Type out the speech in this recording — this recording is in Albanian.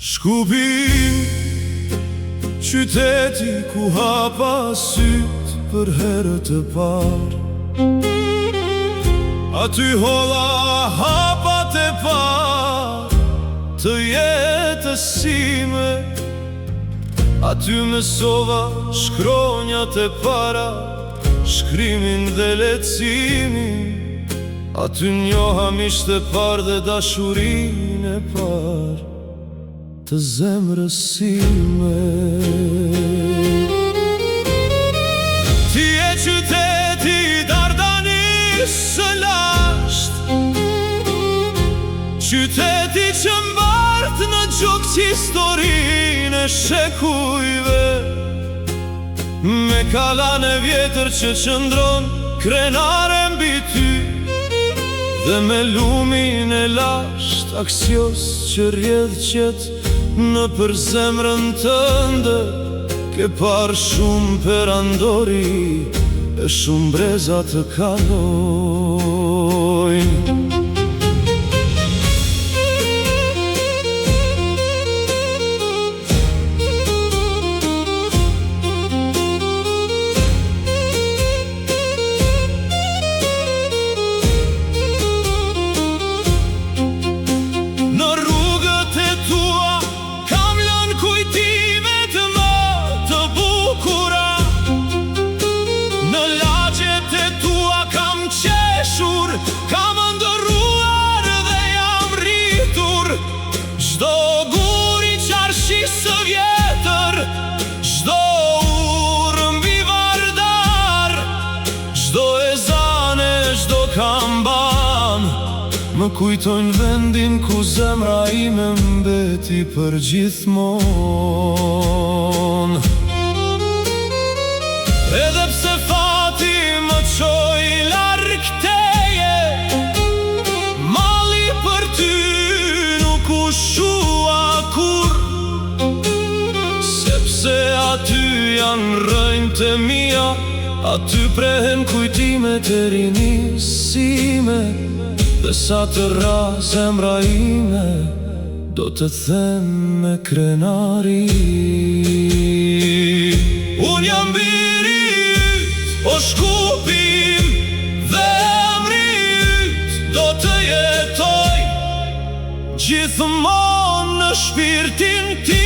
Shkupim, qyteti ku hapa syt për herë të parë. Aty holla hapat e parë të jetës sime. Aty mësova shkronjat e para, shkrimin dhe leximin. Aty njoha misht e parë dhe dashurin e parë të zemrës sime. Ti e qyteti Dardanis së lasht, qyteti që mbart në gjokë historinë e shekujve, me kalan e vjetër që qëndron krenare mbi ty, dhe me lumin e lasht aksios që rjedh qet në për zemrën tënde. Ke parë shumë perandori e shumë breza të kalojnë. Kam ndëruar dhe jam rritur, çdo gur i qarshis së vjetër, çdo urë mbi vardar, çdo ezane, çdo kamban, më kujtojnë vendin ku zemra ime mbeti për gjithmonë. Edhe pse fati më çoi larg teje, malli për ty nuk u shua kur, sepse aty janë rrënjtë e mia, aty prehen kujtimet e rinisime. Dhe sa të rra zemra ime, do të them me krenari. Unë jam biri yt, o Shkupim, dhe emri yt do të jetoj gjithmonë në shpirtin ti.